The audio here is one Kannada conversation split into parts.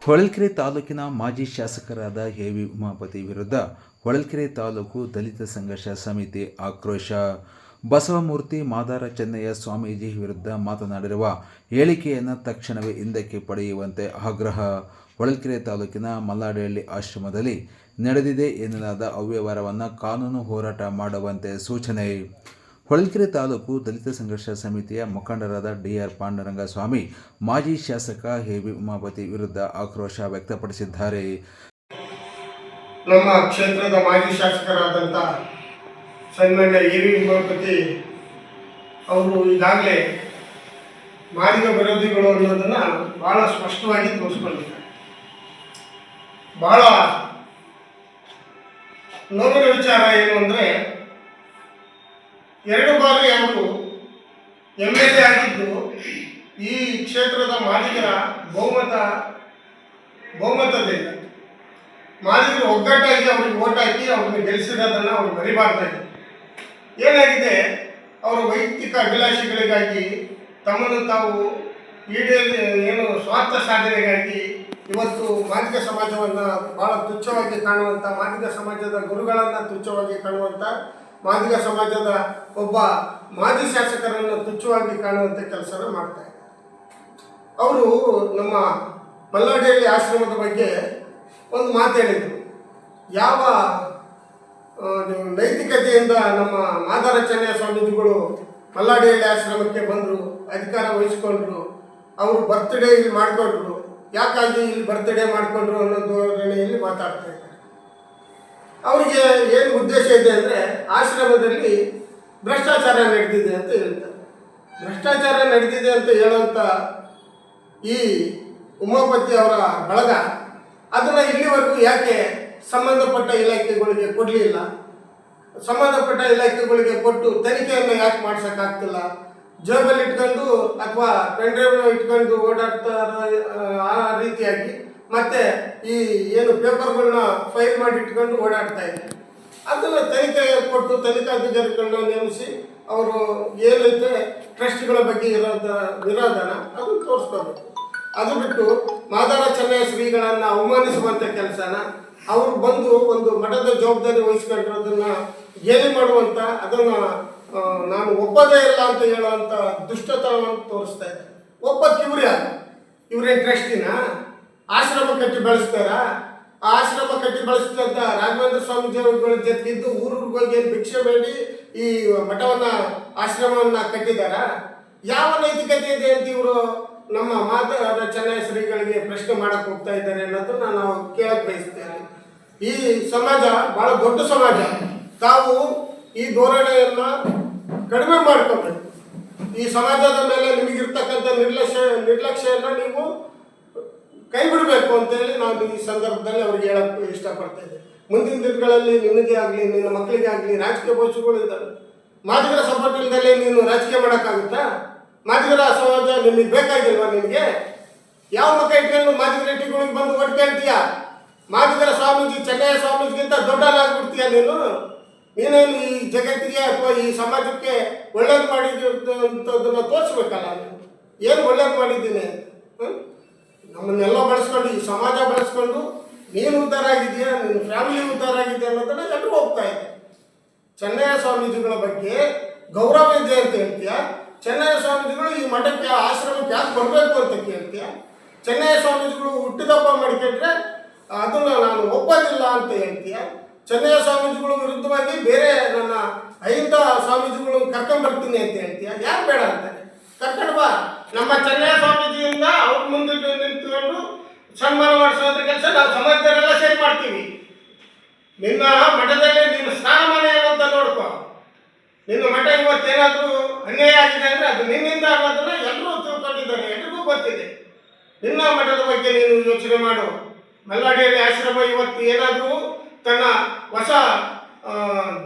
ಹೊಳಲ್ಕೆರೆ ತಾಲೂಕಿನ ಮಾಜಿ ಶಾಸಕರಾದ ಎ.ವಿ. ಉಮಾಪತಿ ವಿರುದ್ಧ ಹೊಳಲ್ಕೆರೆ ತಾಲೂಕು ದಲಿತ ಸಂಘರ್ಷ ಸಮಿತಿ ಆಕ್ರೋಶ. ಬಸವಮೂರ್ತಿ ಮಾದಾರ ಚೆನ್ನಯ್ಯ ಸ್ವಾಮೀಜಿ ವಿರುದ್ಧ ಮಾತನಾಡಿರುವ ಹೇಳಿಕೆಯನ್ನು ತಕ್ಷಣವೇ ಹಿಂದಕ್ಕೆ ಪಡೆಯುವಂತೆ ಆಗ್ರಹ. ಹೊಳಲ್ಕೆರೆ ತಾಲೂಕಿನ ಮಲ್ಲಾಡಿಹಳ್ಳಿ ಆಶ್ರಮದಲ್ಲಿ ನಡೆದಿದೆ ಎನ್ನಲಾದ ಅವ್ಯವಹಾರವನ್ನು ಕಾನೂನು ಹೋರಾಟ ಮಾಡುವಂತೆ ಸೂಚನೆ. ಹೊಳಲ್ಕೆರೆ ತಾಲೂಕು ದಲಿತ ಸಂಘರ್ಷ ಸಮಿತಿಯ ಮುಖಂಡರಾದ ಡಿ.ಆರ್. ಪಾಂಡುರಂಗಸ್ವಾಮಿ ಮಾಜಿ ಶಾಸಕ ಎ.ವಿ. ಉಮಾಪತಿ ವಿರುದ್ಧ ಆಕ್ರೋಶ ವ್ಯಕ್ತಪಡಿಸಿದ್ದಾರೆ. ನಮ್ಮ ಕ್ಷೇತ್ರದ ಮಾಜಿ ಶಾಸಕರಾದಂಥ ಸನ್ಮಾನ್ಯ ಎ.ವಿ. ಉಮಾಪತಿ ಅವರು ಈಗಾಗಲೇ ಮಾದಿಗ ವಿರೋಧಿಗಳು ಅನ್ನೋದನ್ನು ಭಾಳ ಸ್ಪಷ್ಟವಾಗಿ ತೋರಿಸ್ಕೊಂಡಿದ್ದಾರೆ. ಭಾಳ ನೋವಿನ ವಿಚಾರ ಏನು ಅಂದರೆ, 2 ಬಾರಿ ಅವರು MLA ಆಗಿದ್ದು ಈ ಕ್ಷೇತ್ರದ ಮಾದಿಗರ ಬಹುಮತದಿಂದ ಮಾದಿಗರು ಒಗ್ಗಟ್ಟಾಗಿ ಅವ್ರಿಗೆ ಓಟ್ ಹಾಕಿ ಅವ್ರನ್ನ ಗೆಲ್ಲಿಸಿರೋದನ್ನು ಅವ್ರು ಮರಿಬಾರ್ದಾಗಿ. ಏನಾಗಿದೆ, ಅವರ ವೈಯಕ್ತಿಕ ಅಭಿಲಾಷೆಗಳಿಗಾಗಿ ತಮ್ಮನ್ನು ತಾವು ಏನು ಸ್ವಾರ್ಥ ಸಾಧನೆಗಾಗಿ ಇವತ್ತು ಮಾದಿಗ ಸಮಾಜವನ್ನು ಭಾಳ ತುಚ್ಛವಾಗಿ ಕಾಣುವಂಥ, ಮಾದಿಗ ಸಮಾಜದ ಗುರುಗಳನ್ನು ತುಚ್ಛವಾಗಿ ಕಾಣುವಂಥ, ಮಾದಿಗ ಸಮಾಜದ ಒಬ್ಬ ಮಾಜಿ ಶಾಸಕರನ್ನು ತುಚ್ಛವಾಗಿ ಕಾಣುವಂಥ ಕೆಲಸನ ಮಾಡ್ತಾರೆ. ಅವರು ನಮ್ಮ ಮಲ್ಲಾಡಿಹಳ್ಳಿ ಆಶ್ರಮದ ಬಗ್ಗೆ ಒಂದು ಮಾತು ಹೇಳಿದರು. ಯಾವ ನೈತಿಕತೆಯಿಂದ ನಮ್ಮ ಮಾದಾರ ಚೆನ್ನಯ್ಯ ಸ್ವಾಮೀಜಿಗಳು ಮಲ್ಲಾಡಿಹಳ್ಳಿ ಆಶ್ರಮಕ್ಕೆ ಬಂದರು, ಅಧಿಕಾರ ವಹಿಸ್ಕೊಂಡ್ರು, ಅವರು ಬರ್ತ್ಡೇ ಇಲ್ಲಿ ಮಾಡಿಕೊಂಡ್ರು, ಯಾಕಾಗಿ ಇಲ್ಲಿ ಬರ್ತ್ಡೇ ಮಾಡಿಕೊಂಡ್ರು ಅನ್ನೋ ಧೋರಣೆಯಲ್ಲಿ ಮಾತಾಡ್ತಾ ಇದ್ದಾರೆ. ಅವರಿಗೆ ಏನು ಉದ್ದೇಶ ಇದೆ ಅಂದರೆ, ಆಶ್ರಮದಲ್ಲಿ ಭ್ರಷ್ಟಾಚಾರ ನಡೆದಿದೆ ಅಂತ ಹೇಳ್ತಾರೆ. ಭ್ರಷ್ಟಾಚಾರ ನಡೆದಿದೆ ಅಂತ ಹೇಳೋಂಥ ಈ ಉಮಾಪತಿ ಅವರ ಬಳಗ ಅದನ್ನು ಇಲ್ಲಿವರೆಗೂ ಯಾಕೆ ಸಂಬಂಧಪಟ್ಟ ಇಲಾಖೆಗಳಿಗೆ ಕೊಡಲಿಲ್ಲ? ಸಂಬಂಧಪಟ್ಟ ಇಲಾಖೆಗಳಿಗೆ ಕೊಟ್ಟು ತನಿಖೆಯನ್ನು ಯಾಕೆ ಮಾಡ್ಸೋಕ್ಕಾಗ್ತಿಲ್ಲ? ಜೇಬಲ್ಲಿ ಇಟ್ಕೊಂಡು ಅಥವಾ ಪೆನ್ಡ್ರೈವ್ ಇಟ್ಕೊಂಡು ಓಡಾಡ್ತಾ ಆ ರೀತಿಯಾಗಿ ಮತ್ತೆ ಈ ಏನು ಪೇಪರ್ಗಳನ್ನ ಫೈಲ್ ಮಾಡಿ ಇಟ್ಕೊಂಡು ಓಡಾಡ್ತಾ ಇದ್ದಾರೆ. ಅದನ್ನು ತನಿಖೆ ಕೊಟ್ಟು ತನಿಖಾಧಿಕಾರಿಗಳನ್ನ ನೇಮಿಸಿ ಅವರು ಏನೈತೆ ಟ್ರಸ್ಟ್ಗಳ ಬಗ್ಗೆ ವಿರೋಧನ ಅದನ್ನು ತೋರಿಸ್ಕೋಬೇಕು. ಅದು ಬಿಟ್ಟು ಮಾದಾರ ಚೆನ್ನಯ್ಯ ಶ್ರೀಗಳನ್ನು ಅವಮಾನಿಸುವಂಥ ಕೆಲಸನ ಅವರು ಬಂದು ಒಂದು ಮಠದ ಜವಾಬ್ದಾರಿ ವಹಿಸ್ಕೊಂಡಿರೋದನ್ನು ಗೇಲಿ ಮಾಡುವಂಥ, ಅದನ್ನು ನಾನು ಒಪ್ಪದೇ ಇಲ್ಲ ಅಂತ ಹೇಳುವಂಥ ದುಷ್ಟತನವನ್ನು ತೋರಿಸ್ತಾ ಇದ್ದಾರೆ. ಒಪ್ಪಕ್ಕೆ ಇವರೇನು ಟ್ರಸ್ಟಿನ ಆಶ್ರಮ ಕಟ್ಟಿ ಬೆಳೆಸ್ತಾರ? ಆ ಆಶ್ರಮ ಕಟ್ಟಿ ಬೆಳೆಸಿದಂಥ ರಾಘವೇಂದ್ರ ಸ್ವಾಮೀಜಿಗಳ ಜೊತೆಗಿದ್ದು ಊರಿಗೆ ಹೋಗಿ ಭಿಕ್ಷೆ ಬೇಡಿ ಈ ಮಠವನ್ನು ಆಶ್ರಮವನ್ನು ಕಟ್ಟಿದಾರ? ಯಾವ ನೈತಿಕತೆ ಇದೆ ಅಂತ ಇವರು ನಮ್ಮ ಮಾದಾರ ಚೆನ್ನಯ್ಯ ಶ್ರೀಗಳಿಗೆ ಪ್ರಶ್ನೆ ಮಾಡಕ್ಕೆ ಹೋಗ್ತಾ ಇದ್ದಾರೆ ಅನ್ನೋದನ್ನ ನಾವು ಕೇಳಕ್ಕೆ ಬಯಸ್ತೇವೆ. ಈ ಸಮಾಜ ಭಾಳ ದೊಡ್ಡ ಸಮಾಜ. ತಾವು ಈ ಧೋರಣೆಯನ್ನು ಕಡಿಮೆ ಮಾಡ್ಕೊಬೇಕು. ಈ ಸಮಾಜದ ಮೇಲೆ ನಿಮಗಿರ್ತಕ್ಕಂಥ ನಿರ್ಲಕ್ಷ್ಯವನ್ನು ನೀವು ಕೈ ಬಿಡಬೇಕು ಅಂತೇಳಿ ನಾನು ಈ ಸಂದರ್ಭದಲ್ಲಿ ಅವ್ರಿಗೆ ಹೇಳಕ್ಕೆ ಇಷ್ಟಪಡ್ತಾ ಇದ್ದೆ. ಮುಂದಿನ ದಿನಗಳಲ್ಲಿ ನಿನಗೆ ಆಗಲಿ, ನಿನ್ನ ಮಕ್ಕಳಿಗೆ ಆಗಲಿ ರಾಜಕೀಯ ಭವಿಷ್ಯಗಳು ಇದ್ದಾವೆ. ಮಾದಿಗರ ಸಪೋರ್ಟ್ ಇಲ್ಲದಲ್ಲೇ ನೀನು ರಾಜಕೀಯ ಮಾಡೋಕ್ಕಾಗುತ್ತಾ? ಮಾದಿಗರ ಸಮಾಜ ನಿಮಗೆ ಬೇಕಾಗಿಲ್ವಾ? ನಿನಗೆ ಯಾವ ಮಕ್ಕ ಇಟ್ಕೊಂಡು ಮಾದಿಗರ ರೆಟ್ಟಿಗಳಿಗೆ ಬಂದು ಓಟ್ ಕೇಳ್ತೀಯ? ಮಾದಿಗರ ಸ್ವಾಮೀಜಿ ಚೆನ್ನಯ್ಯ ಸ್ವಾಮೀಜಿಗಿಂತ ದೊಡ್ಡನಾಗ್ಬಿಡ್ತೀಯ ನೀನು? ನೀನೇನು ಈ ಜಗತ್ತಿಗೆ ಅಥವಾ ಈ ಸಮಾಜಕ್ಕೆ ಒಳ್ಳೇದು ಮಾಡಿದಂಥದ್ದನ್ನು ತೋರಿಸ್ಬೇಕಲ್ಲ. ನೀನು ಏನು ಒಳ್ಳೇದು ಮಾಡಿದ್ದೀನಿ? ನಮ್ಮನ್ನೆಲ್ಲ ಬಳಸ್ಕೊಂಡು, ಈ ಸಮಾಜ ಬಳಸ್ಕೊಂಡು ನೀನು ಉದ್ಧಾರ ಆಗಿದೆಯಾ, ನಿನ್ನ ಫ್ಯಾಮಿಲಿ ಉದ್ಧಾರ ಆಗಿದೆಯಾ ಅನ್ನೋದನ್ನು ಎಲ್ಲರೂ ಹೋಗ್ತಾ ಇದೆ. ಚೆನ್ನಯ್ಯ ಸ್ವಾಮೀಜಿಗಳ ಬಗ್ಗೆ ಗೌರವ ಇದೆ ಅಂತ ಹೇಳ್ತೀಯ. ಚೆನ್ನಯ್ಯ ಸ್ವಾಮೀಜಿಗಳು ಈ ಮಠಕ್ಕೆ ಆಶ್ರಮಕ್ಕೆ ಯಾಕೆ ಬರಬೇಕು ಅಂತ ಕೇಳ್ತೀಯ. ಚೆನ್ನಯ್ಯ ಸ್ವಾಮೀಜಿಗಳು ಹುಟ್ಟಿದಬ್ಬ ಮಾಡಿಕೊಂಡ್ರೆ ಅದನ್ನು ನಾನು ಒಪ್ಪೋದಿಲ್ಲ ಅಂತ ಹೇಳ್ತೀಯ. ಚೆನ್ನಯ್ಯ ಸ್ವಾಮೀಜಿಗಳು ವಿರುದ್ಧವಾಗಿ ಬೇರೆ ನನ್ನ ಐಂದ ಸ್ವಾಮೀಜಿಗಳು ಕರ್ಕೊಂಡ್ಬರ್ತೀನಿ ಅಂತ ಹೇಳ್ತೀಯ. ಯಾರು ಬೇಡ ಅಂತಾರೆ? ಕರ್ಕೊಂಡು ಬಾ. ನಮ್ಮ ಚೆನ್ನಯ್ಯ ಸ್ವಾಮೀಜಿಯಿಂದ ಅವ್ರ ಮುಂದೆ ನಿಂತ್ಕೊಂಡು ಸನ್ಮಾನ ಮಾಡಿಸುವಂಥ ಕೆಲಸ ನಾವು ಸಮಾಜದವರೆಲ್ಲ ಸೇರಿ ಮಾಡ್ತೀವಿ. ನಿನ್ನ ಮಠದಲ್ಲಿ ನಿನ್ನ ಸ್ಥಾನಮಾನ ಏನು ಅಂತ ನೋಡ್ಕೊ. ನಿನ್ನ ಮಠ ಇವತ್ತೇನಾದರೂ ಅನ್ಯಾಯ ಆಗಿದೆ ಅಂದರೆ ಅದು ನಿನ್ನಿಂದ ಅನ್ನೋದನ್ನು ಎಲ್ಲರೂ ತಿಳ್ಕೊಂಡಿದ್ದಾರೆ, ಎಲ್ರಿಗೂ ಗೊತ್ತಿದೆ. ನಿನ್ನ ಮಠದ ಬಗ್ಗೆ ನೀನು ಯೋಚನೆ ಮಾಡು. ಮಲ್ಲಾಡಿಹಳ್ಳಿ ಆಶ್ರಮ ಇವತ್ತು ಏನಾದರೂ ತನ್ನ ಹೊಸ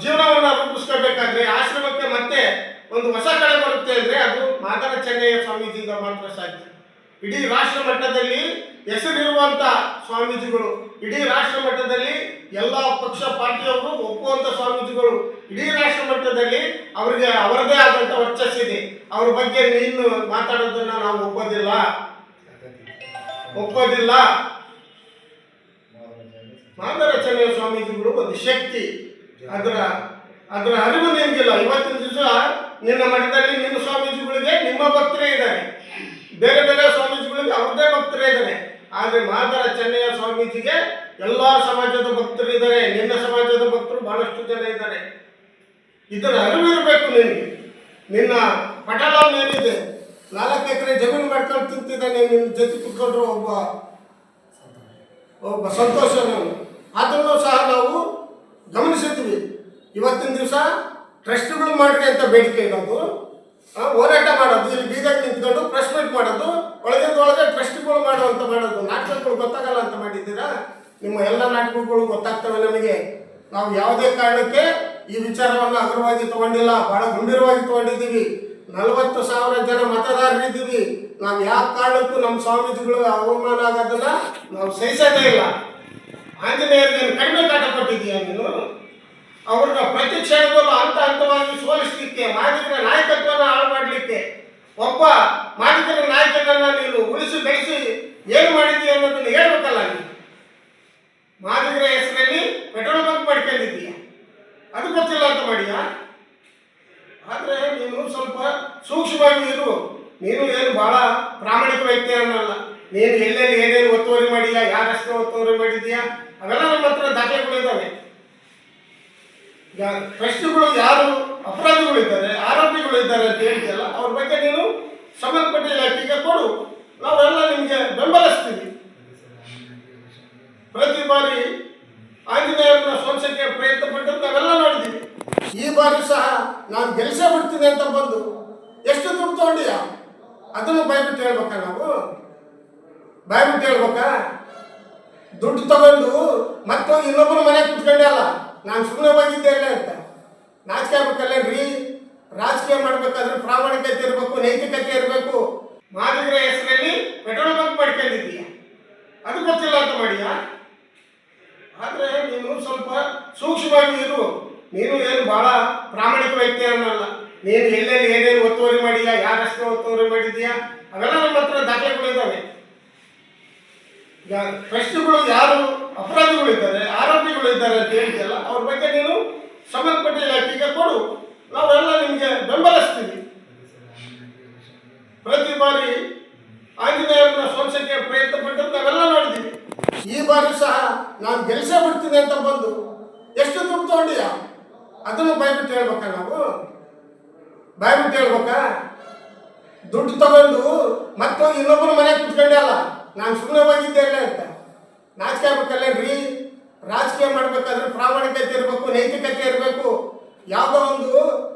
ಜೀವನವನ್ನು ರೂಪಿಸ್ಕೋಬೇಕಾದ್ರೆ, ಆಶ್ರಮಕ್ಕೆ ಮತ್ತೆ ಒಂದು ಹೊಸ ಕಳೆ ಬರುತ್ತೆ ಅಂದರೆ ಅದು ಮಾದಾರ ಚೆನ್ನಯ್ಯ ಸ್ವಾಮೀಜಿಯಿಂದ ಮಾತ್ರ ಸಾಧ್ಯ. ಇಡೀ ರಾಷ್ಟ್ರ ಮಟ್ಟದಲ್ಲಿ ಹೆಸರಿರುವಂಥ ಸ್ವಾಮೀಜಿಗಳು, ಇಡೀ ರಾಷ್ಟ್ರ ಮಟ್ಟದಲ್ಲಿ ಎಲ್ಲ ಪಕ್ಷ ಪಾರ್ಟಿಯವರು ಒಪ್ಪುವಂಥ ಸ್ವಾಮೀಜಿಗಳು, ಇಡೀ ರಾಷ್ಟ್ರ ಮಟ್ಟದಲ್ಲಿ ಅವರಿಗೆ ಅವರದೇ ಆದಂಥ ವರ್ಚಸ್ಸಿದೆ. ಅವ್ರ ಬಗ್ಗೆ ನೀನು ಮಾತಾಡೋದನ್ನು ನಾವು ಒಪ್ಪೋದಿಲ್ಲ. ಮಾದಾರ ಚೆನ್ನಯ್ಯ ಸ್ವಾಮೀಜಿಗಳು ಒಂದು ಶಕ್ತಿ. ಅದರ ಅದರ ಅರಿವು ನಿಮಗಿಲ್ಲ. ಇವತ್ತಿನ ದಿವಸ ನಿನ್ನ ಮಠದಲ್ಲಿ ನಿನ್ನ ಸ್ವಾಮೀಜಿಗಳಿಗೆ ನಿಮ್ಮ ಭಕ್ತರೇ ಇದ್ದಾರೆ, ಬೇರೆ ಬೇರೆ ಸ್ವಾಮೀಜಿಗಳಿಗೆ ಅವ್ರದ್ದೇ ಭಕ್ತರೇ ಇದ್ದಾರೆ. ಆದರೆ ಮಾದಾರ ಚೆನ್ನಯ್ಯ ಸ್ವಾಮೀಜಿಗೆ ಎಲ್ಲ ಸಮಾಜದ ಭಕ್ತರು ಇದ್ದಾರೆ. ನಿನ್ನ ಸಮಾಜದ ಭಕ್ತರು ಬಹಳಷ್ಟು ಜನ ಇದ್ದಾರೆ. ಇದರ ಅರಿವು ಇರಬೇಕು ನಿನಗೆ. ನಿನ್ನ ಪಟಲ ಏನಿದೆ, 4 ಎಕರೆ ಜಮೀನು ಮಾಡ್ಕೊಂಡು ತಿಂತಿದ್ದಾನೆ ನಿನ್ನ ಜೊತೆ ಕುತ್ಕೊಂಡ್ರು ಒಬ್ಬ ಸಂತೋಷನವನು. ಅದನ್ನು ಸಹ ನಾವು ಗಮನಿಸಿದ್ವಿ. ಇವತ್ತಿನ ದಿವಸ ಟ್ರಸ್ಟ್ಗಳು ಮಾಡ್ರಿ ಅಂತ ಬೇಡಿಕೆ ಇಡೋದು, ಹೋರಾಟ ಮಾಡೋದು, ಇಲ್ಲಿ ಬೀದಾಗ ನಿಂತ್ಕೊಂಡು ಪ್ರೆಸ್ ಮೀಟ್ ಮಾಡೋದು, ಒಳಗೆ ಟ್ರಸ್ಟ್ಗಳು ಮಾಡುವಂತ ಮಾಡೋದು, ನಾಟಕಗಳು ಗೊತ್ತಾಗಲ್ಲ ಅಂತ ಮಾಡಿದ್ದೀರಾ? ನಿಮ್ಮ ಎಲ್ಲ ನಾಟಕಗಳು ಗೊತ್ತಾಗ್ತವೆ ನಮಗೆ. ನಾವು ಯಾವುದೇ ಕಾರಣಕ್ಕೆ ಈ ವಿಚಾರವನ್ನು ಅಗ್ರವಾಗಿ ತಗೊಂಡಿಲ್ಲ, ಬಹಳ ಗಂಭೀರವಾಗಿ ತಗೊಂಡಿದ್ದೀವಿ. 40,000 ಜನ ಮತದಾರರಿದ್ದೀವಿ. ನಾವು ಯಾವ ಕಾರಣಕ್ಕೂ ನಮ್ಮ ಸ್ವಾಮೀಜಿಗಳು ಅವಮಾನ ಆಗೋದನ್ನ ನಾವು ಸಹಿಸೋದೇ ಇಲ್ಲ. ಆಂಜನೇಯರಿಗೆ ಕಡಿಮೆ ಕಾಟ ಕೊಟ್ಟಿದ್ದೀಯ ನೀನು. ಅವ್ರನ್ನ ಪ್ರತಿ ಕ್ಷಣದಲ್ಲೂ ಹಂತವಾಗಿ ಸೋಲಿಸಲಿಕ್ಕೆ, ಮಾದಿಗರ ನಾಯಕತ್ವನ ಹಾಳು ಮಾಡಲಿಕ್ಕೆ, ಒಬ್ಬ ಮಾದಿಗರ ನಾಯಕನನ್ನ ನೀನು ಉಳಿಸಿ ಬೆಳೆಸಿ ಏನು ಮಾಡಿದ್ದೀಯ ಅನ್ನೋದನ್ನ ಹೇಳ್ಬೇಕಲ್ಲ. ನೀನು ಮಾದಿಗರ ಹೆಸರಲ್ಲಿ ಪೆಟ್ರೋಲ್ ಬಂಕ್ ಮಾಡ್ಕೊಂಡಿದ್ದೀಯ, ಅದು ಗೊತ್ತಿಲ್ಲ ಅಂತ ಮಾಡಿಯಾ? ಆದರೆ ನೀನು ಸ್ವಲ್ಪ ಸೂಕ್ಷ್ಮವಾಗಿ ಇರು. ನೀನು ಏನು ಬಹಳ ಪ್ರಾಮಾಣಿಕ ವ್ಯಕ್ತಿ ಅನ್ನಲ್ಲ. ನೀನು ಎಲ್ಲೆಲ್ಲಿ ಏನೇನು ಒತ್ತುವರಿ ಮಾಡಿಯಾ, ಯಾರಷ್ಟೇ ಒತ್ತುವರಿ ಮಾಡಿದೀಯಾ, ಅವೆಲ್ಲ ನಮ್ಮ ಹತ್ರ ದಾಖಲೆಗಳಿದ್ದಾವೆ. ಟ್ರಸ್ಟ್ಗಳು ಯಾರು ಅಪರಾಧಿಗಳಿದ್ದಾರೆ, ಆರೋಪಿಗಳಿದ್ದಾರೆ ಅಂತ ಹೇಳ್ತೀಯಲ್ಲ, ಅವ್ರ ಬಗ್ಗೆ ನೀನು ಸಂಬಂಧಪಟ್ಟ ಇಲಾಖೆಗೆ ಕೊಡು, ನಾವೆಲ್ಲ ನಿಮಗೆ ಬೆಂಬಲಿಸ್ತೀವಿ. ಪ್ರತಿ ಬಾರಿ ಆಂಜನೇಯರನ್ನ ಸೋಲಿಸಕ್ಕೆ ಪ್ರಯತ್ನ ಪಟ್ಟದ್ದು ನಾವೆಲ್ಲ ನೋಡಿದ್ದೀವಿ. ಈ ಬಾರಿ ಸಹ ನಾನು ಗೆಲ್ಸೇ ಬಿಡ್ತೀನಿ ಅಂತ ಬಂದು ಎಷ್ಟು ದುಡ್ಡು ತಗೊಂಡಿಯ ಅದನ್ನು ಬಾಯ್ಬಿಟ್ಟು ಹೇಳ್ಬೇಕಾ? ನಾವು ಬಾಯ್ಬಿಟ್ಟು ಹೇಳ್ಬೇಕಾ? ದುಡ್ಡು ತಗೊಂಡು ಮತ್ತೆ ಇನ್ನೊಬ್ಬರು ಮನೆ ಕುತ್ಕೊಂಡೆ ಅಲ್ಲ, ನಾನು ಸುಮ್ಮನೆ ಹೋಗಿದ್ದೆ ಇಲ್ಲ ಅಂತ ನಾಚಿಕೆ ಆಗ್ಬೇಕಲ್ಲೇನ್ರಿ? ರಾಜಕೀಯ ಮಾಡ್ಬೇಕಾದ್ರೆ ಪ್ರಾಮಾಣಿಕತೆ ಇರಬೇಕು, ನೈತಿಕತೆ ಇರಬೇಕು. ಮಾದಿಗರ ಹೆಸರಲ್ಲಿ ಪೆಟ್ರೋಲ್ ಬಂಕ್ ಮಾಡ್ಕೊಂಡಿದ್ದೀಯ, ಅದು ಗೊತ್ತಿಲ್ಲ ಅಂತ ಮಾಡಿಯಾ? ಆದರೆ ನೀನು ಸ್ವಲ್ಪ ಸೂಕ್ಷ್ಮವಾಗಿ ಇರು. ನೀನು ಏನು ಬಹಳ ಪ್ರಾಮಾಣಿಕ ವ್ಯಕ್ತಿ ಅನ್ನಲ್ಲ. ನೀನು ಎಲ್ಲೆಲ್ಲಿ ಏನೇನು ಒತ್ತುವರಿ ಮಾಡಿಯಾ, ಯಾರಷ್ಟೇ ಒತ್ತುವರಿ ಮಾಡಿದೀಯಾ, ಅವೆಲ್ಲ ನಮ್ಮ ಹತ್ರ ದಾಖಲೆಗಳಿದ್ದಾವೆ. ಟ್ರಸ್ಟ್ಗಳು ಯಾರು ಅಪರಾಧಿಗಳಿದ್ದಾರೆ, ಆರೋಪಿಗಳಿದ್ದಾರೆ ಅಂತ ಹೇಳ್ತೀಯಲ್ಲ, ಅವ್ರ ಬಗ್ಗೆ ನೀನು ಸಂಬಂಧಪಟ್ಟ ಇಲಾಖೆಗೆ ಕೊಡು, ನಾವೆಲ್ಲ ನಿಮಗೆ ಬೆಂಬಲಿಸ್ತೀವಿ. ಪ್ರತಿ ಬಾರಿ ಆಂಜನೇಯರನ್ನ ಸೋಲಿಸಕ್ಕೆ ಪ್ರಯತ್ನ ಪಟ್ಟದ್ದು ನಾವೆಲ್ಲ ನೋಡಿದ್ದೀವಿ. ಈ ಬಾರಿ ಸಹ ನಾನು ಗೆಲ್ಸೇ ಬಿಡ್ತೀನಿ ಅಂತ ಬಂದು ಎಷ್ಟು ದುಡ್ಡು ತಗೊಂಡಿಯ ಅದನ್ನು ಬಾಯ್ಬಿಟ್ಟು ಹೇಳ್ಬೇಕಾ? ನಾವು ಬಾಯ್ಬಿಟ್ಟು ಹೇಳ್ಬೇಕಾ? ದುಡ್ಡು ತಗೊಂಡು ಮತ್ತೆ ಇನ್ನೊಬ್ಬರು ಮನೆ ಕುತ್ಕೊಂಡೆ ಅಲ್ಲ, ನಾನು ಸುಮ್ಮನೆ ಹೋಗಿದ್ದೆ ಇಲ್ಲ ಅಂತ ನಾಚಿಕೆ ಆಗ್ಬೇಕಲ್ಲೇನ್ರಿ? ರಾಜಕೀಯ ಮಾಡ್ಬೇಕಾದ್ರೆ ಪ್ರಾಮಾಣಿಕತೆ ಇರಬೇಕು, ನೈತಿಕತೆ ಇರಬೇಕು. ಯಾವುದೋ ಒಂದು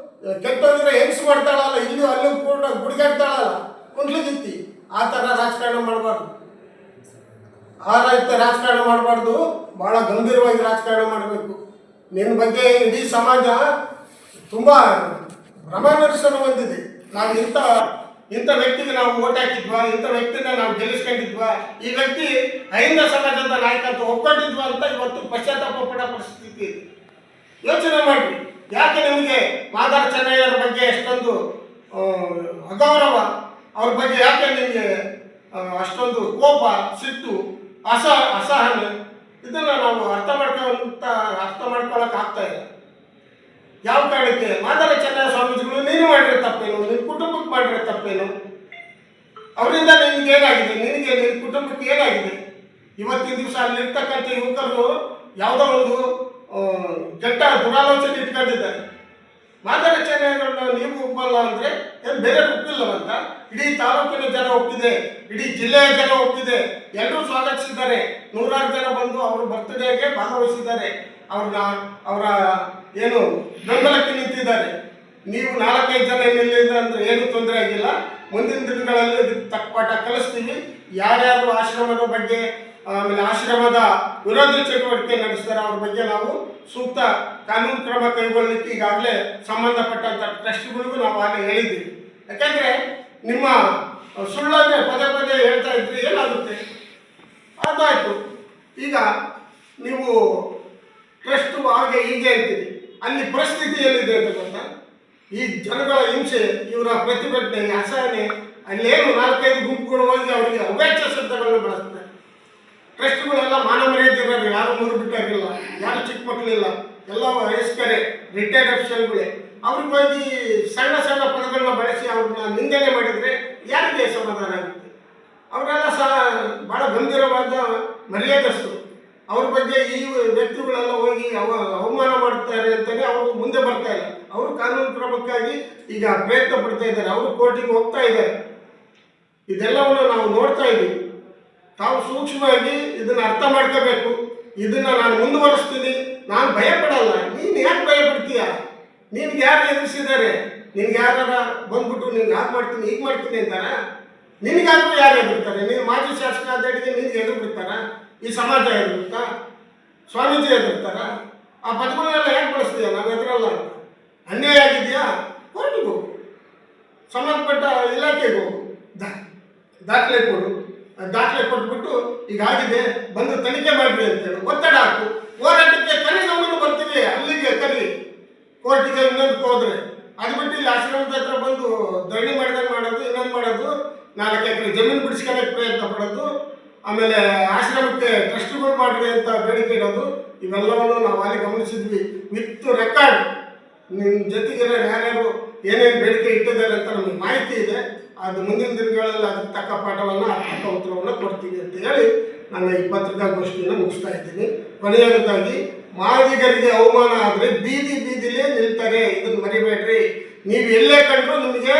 ಕೆಟ್ಟೋಗಿರೋ ಹೆಂಗ್ಸ್ ಮಾಡ್ತಾಳಲ್ಲ, ಇಲ್ಲೂ ಅಲ್ಲೂ ಕೂಡ ಗುಡಿಗಾಡ್ತಾಳಲ್ಲ, ಕುಂಡ್ಲಿಗಿತ್ತಿ, ಆ ಥರ ರಾಜಕಾರಣ ಮಾಡಬಾರ್ದು. ಆ ರೈತ ರಾಜಕಾರಣ ಮಾಡಬಾರ್ದು, ಭಾಳ ಗಂಭೀರವಾಗಿ ರಾಜಕಾರಣ ಮಾಡಬೇಕು. ನಿನ್ನ ಬಗ್ಗೆ ಇಡೀ ಸಮಾಜ ತುಂಬ ಭ್ರಮನಿರಸನ ಹೊಂದಿದೆ. ನಾವು ಇಂಥ ವ್ಯಕ್ತಿಗೆ ನಾವು ಓಟ್ ಹಾಕಿದ್ವಾ, ಇಂಥ ವ್ಯಕ್ತಿನ ನಾವು ಗೆಲ್ಲಿಸ್ಕೊಂಡಿದ್ವಾ, ಈ ವ್ಯಕ್ತಿ ಅಹಿಂದ ಸಮಾಜದ ನಾಯಕ ಅಂತ ಒಪ್ಕೊಂಡಿದ್ವಾ ಅಂತ ಇವತ್ತು ಪಶ್ಚಾತ್ತಾಪ ಪಡೋ ಪರಿಸ್ಥಿತಿ ಇದೆ. ಯೋಚನೆ ಮಾಡಿ, ಯಾಕೆ ನಿಮಗೆ ಮಾದಾರ ಚೆನ್ನಯ್ಯರ ಬಗ್ಗೆ ಎಷ್ಟೊಂದು ಅಗೌರವ, ಅವ್ರ ಬಗ್ಗೆ ಯಾಕೆ ನಿಮಗೆ ಅಷ್ಟೊಂದು ಕೋಪ, ಸಿಟ್ಟು, ಅಸಹನೆ? ಇದನ್ನು ನಾವು ಅರ್ಥ ಮಾಡ್ಕೊಳಕ್ಕೆ ಆಗ್ತಾ ಇಲ್ಲ. ಯಾವ ಕಾರಣಕ್ಕೆ? ಮಾದಾರ ಚೆನ್ನಯ್ಯ ಸ್ವಾಮೀಜಿಗಳು ನೀನು ಮಾಡಿರೋ ತಪ್ಪೇನು, ನಿನ್ನ ಕುಟುಂಬಕ್ಕೆ ಮಾಡಿರೋ ತಪ್ಪೇನು? ಅವರಿಂದ ನಿನಗೇನಾಗಿದೆ, ನಿನ್ನ ಕುಟುಂಬಕ್ಕೆ ಏನಾಗಿದೆ? ಇವತ್ತಿನ ದಿವಸ ಅಲ್ಲಿರ್ತಕ್ಕಂಥ ಯುವಕರು ಯಾವುದೋ ಒಂದು ಕೆಟ್ಟ ದುರಾಲೋಚನೆ ಇಟ್ಕೊಂಡಿದ್ದಾರೆ. ಮಾದಾರ ಚೆನ್ನಯ್ಯಗಳನ್ನ ನೀವು ಒಪ್ಪಲ್ಲ ಅಂದರೆ ಏನು ಬೇರೆ ಒಪ್ಪಿಲ್ಲವಂತ? ಇಡೀ ತಾಲೂಕಿನ ಜನ ಒಪ್ಪಿದೆ, ಇಡೀ ಜಿಲ್ಲೆಯ ಜನ ಒಪ್ಪಿದೆ, ಎಲ್ಲರೂ ಸ್ವಾಗತಿಸಿದ್ದಾರೆ. 100 ಜನ ಬಂದು ಅವರು ಬರ್ತ್ಡೇಗೆ ಭಾಗವಹಿಸಿದ್ದಾರೆ, ಅವರ ಏನು ಬೆಂಬಲಕ್ಕೆ ನಿಂತಿದ್ದಾರೆ. ನೀವು 4-5 ಜನ ನಿಲ್ಲಿದೆ ಅಂದರೆ ಏನು ತೊಂದರೆ ಆಗಿಲ್ಲ. ಮುಂದಿನ ದಿನಗಳಲ್ಲಿ ಇದಕ್ಕೆ ತಕ್ಕ ಪಾಠ ಕಲಿಸ್ತೀವಿ. ಯಾರ್ಯಾರು ಆಶ್ರಮದ ಬಗ್ಗೆ, ಆಮೇಲೆ ಆಶ್ರಮದ ವಿರೋಧಿ ಚಟುವಟಿಕೆ ನಡೆಸ್ತಾರೆ, ಅವ್ರ ಬಗ್ಗೆ ನಾವು ಸೂಕ್ತ ಕಾನೂನು ಕ್ರಮ ಕೈಗೊಳ್ಳಲಿಕ್ಕೆ ಈಗಾಗಲೇ ಸಂಬಂಧಪಟ್ಟಂಥ ಟ್ರಸ್ಟ್ಗಳಿಗೂ ನಾವು ಆಗಲೇ ಹೇಳಿದ್ದೀವಿ. ಯಾಕೆಂದರೆ ನಿಮ್ಮ ಸುಳ್ಳನ್ನೇ ಪದೇ ಪದೇ ಹೇಳ್ತಾ ಇದ್ರಿ, ಏನಾಗುತ್ತೆ? ಅದಾಯಿತು. ಈಗ ನೀವು ಟ್ರಸ್ಟ್ ಹಾಗೆ ಹೀಗೆ ಅಂತೀರಿ, ಅಲ್ಲಿ ಪರಿಸ್ಥಿತಿ ಏನಿದೆ ಅಂತ ಗೊತ್ತಾ? ಈ ಜನಗಳ ಹಿಂಸೆ, ಇವರ ಪ್ರತಿಭಟನೆ, ಅಸಹನೆ, ಅಲ್ಲೇನು 4-5 ಗುಂಪುಗಳು ಹೋಗಿ ಅವರಿಗೆ ಅವ್ಯಾಚ್ಯ ಶಬ್ದಗಳನ್ನು ಬಳಸ್ತಾರೆ. ಟ್ರಸ್ಟ್ಗಳೆಲ್ಲ ಮಾನ ಮರ್ಯಾದಿರೋರು, ಯಾರು ಮೂರು ಬಿಟ್ಟಾಗಿಲ್ಲ, ಯಾರು ಚಿಕ್ಕ ಮಕ್ಕಳಿಲ್ಲ, ಎಲ್ಲ ವಯಸ್ಕರೇ, ರಿಟೈರ್ಡ್ ಅಫಿಷಿಯಲ್ಗಳೇ. ಅವ್ರಿಗೆ ಹೋಗಿ ಸಣ್ಣ ಸಣ್ಣ ಪದಗಳನ್ನ ಬಳಸಿ ಅವ್ರನ್ನ ನಿಂದನೆ ಮಾಡಿದರೆ ಯಾರಿಗೆ ಸಮಾಧಾನ ಆಗುತ್ತೆ? ಅವರೆಲ್ಲ ಭಾಳ ಗಂಭೀರವಾದ ಮರ್ಯಾದಸ್ಥರು. ಅವ್ರ ಬಗ್ಗೆ ಈ ವ್ಯಕ್ತಿಗಳೆಲ್ಲ ಹೋಗಿ ಅವಮಾನ ಮಾಡ್ತಾರೆ ಅಂತಲೇ ಅವರು ಮುಂದೆ ಬರ್ತಾ ಇಲ್ಲ. ಅವರು ಕಾನೂನು ಕ್ರಮಕ್ಕಾಗಿ ಈಗ ಪ್ರಯತ್ನ ಪಡ್ತಾ ಇದ್ದಾರೆ, ಅವರು ಕೋರ್ಟಿಗೆ ಹೋಗ್ತಾ ಇದ್ದಾರೆ. ಇದೆಲ್ಲವನ್ನು ನಾವು ನೋಡ್ತಾ ಇದ್ದೀವಿ. ತಾವು ಸೂಕ್ಷ್ಮವಾಗಿ ಇದನ್ನು ಅರ್ಥ ಮಾಡ್ಕೋಬೇಕು. ಇದನ್ನು ನಾನು ಮುಂದುವರಿಸ್ತೀನಿ, ನಾನು ಭಯಪಡಲ್ಲ. ನೀನು ಯಾಕೆ ಭಯಪಡ್ತೀಯ? ನಿನ್ಗೆ ಯಾರು ಎದುರಿಸಿದ್ದಾರೆ? ನಿನ್ಗೆ ಯಾರು ಬಂದ್ಬಿಟ್ಟು ನಿನ್ಗೆ ಹಾಗೆ ಮಾಡ್ತೀನಿ ಹೀಗೆ ಮಾಡ್ತೀನಿ ಅಂತಾರ? ನಿನಗಾದ್ರೂ ಯಾರು ಎದುರ್ತಾರೆ? ನೀನು ಮಾಜಿ ಶಾಸಕ ಅಧ್ಯಕ್ಷರಿಗೆ ನಿನ್ಗೆ ಎದುರು ಬಿಡ್ತಾರ? ಈ ಸಮಾಜ ಎದುರುತ್ತಾ? ಸ್ವಾಮೀಜಿ ಎದುರ್ತಾರ? ಆ ಪದಗಳನ್ನೆಲ್ಲ ಯಾಕೆ ಬಳಸ್ತೀಯ? ನಾನು ಎದುರಲ್ಲ. ಅನ್ಯಾಯ ಆಗಿದೆಯಾ? ಕೋರ್ಟಿಗೆ ಹೋಗು, ಸಂಬಂಧಪಟ್ಟ ಇಲಾಖೆಗೆ ಹೋಗು, ದಾಖಲೆ ಕೊಡು. ದಾಖಲೆ ಕೊಟ್ಬಿಟ್ಟು ಈಗಾಗಿದೆ ಬಂದು ತನಿಖೆ ಮಾಡಿರಿ ಅಂತೇಳಿ ಒತ್ತಡ ಹಾಕು. ಹೋರಾಟಕ್ಕೆ ಕರಿ, ನಮ್ಮನ್ನು ಬರ್ತೀವಿ ಅಲ್ಲಿಗೆ ಕರಿ, ಕೋರ್ಟಿಗೆ ಇನ್ನೊಂದಕ್ಕೆ ಹೋದ್ರೆ. ಅದು ಬಿಟ್ಟು ಇಲ್ಲಿ ಆಶ್ರಮದ ಹತ್ರ ಬಂದು ಧರಣಿ ಮಾಡಿದಾಗ ಮಾಡೋದು, ಇನ್ನೊಂದು ಮಾಡೋದು, 4 ಎಕರೆ ಜಮೀನು ಬಿಡಿಸ್ಕೊಳ್ಳೋಕೆ ಪ್ರಯತ್ನ ಪಡೋದು, ಆಮೇಲೆ ಆಶ್ರಮಕ್ಕೆ ಟ್ರಸ್ಟ್ಗಳು ಮಾಡ್ರಿ ಅಂತ ಬೇಡಿಕೆ ಇಡೋದು, ಇವೆಲ್ಲವನ್ನು ನಾವು ಅಲ್ಲಿ ಗಮನಿಸಿದ್ವಿ. ವಿತ್ ರೆಕಾರ್ಡ್ ನಿಮ್ಮ ಜೊತೆಗಿರೋ ಯಾರ್ಯಾರು ಏನೇನು ಬೇಡಿಕೆ ಇಟ್ಟಿದ್ದಾರೆ ಅಂತ ನಮಗೆ ಮಾಹಿತಿ ಇದೆ. ಅದು ಮುಂದಿನ ದಿನಗಳಲ್ಲಿ ಅದಕ್ಕೆ ತಕ್ಕ ಪಾಠವನ್ನು, ತಕ್ಕ ಉತ್ತರವನ್ನು ಕೊಡ್ತೀವಿ ಅಂತ ಹೇಳಿ ನಾನು ಈ ಪತ್ರಿಕಾಗೋಷ್ಠಿಯನ್ನು ಮುಗಿಸ್ತಾ ಇದ್ದೀನಿ. ಕೊನೆಯದಾಗಿ, ಮಾದಿಗರಿಗೆ ಅವಮಾನ ಆದರೆ ಬೀದಿಲೇ ನಿಲ್ತಾರೆ, ಇದನ್ನು ಮರಿಬೇಡ್ರಿ. ನೀವು ಎಲ್ಲೇ ಕಂಡ್ರು ನಿಮಗೆ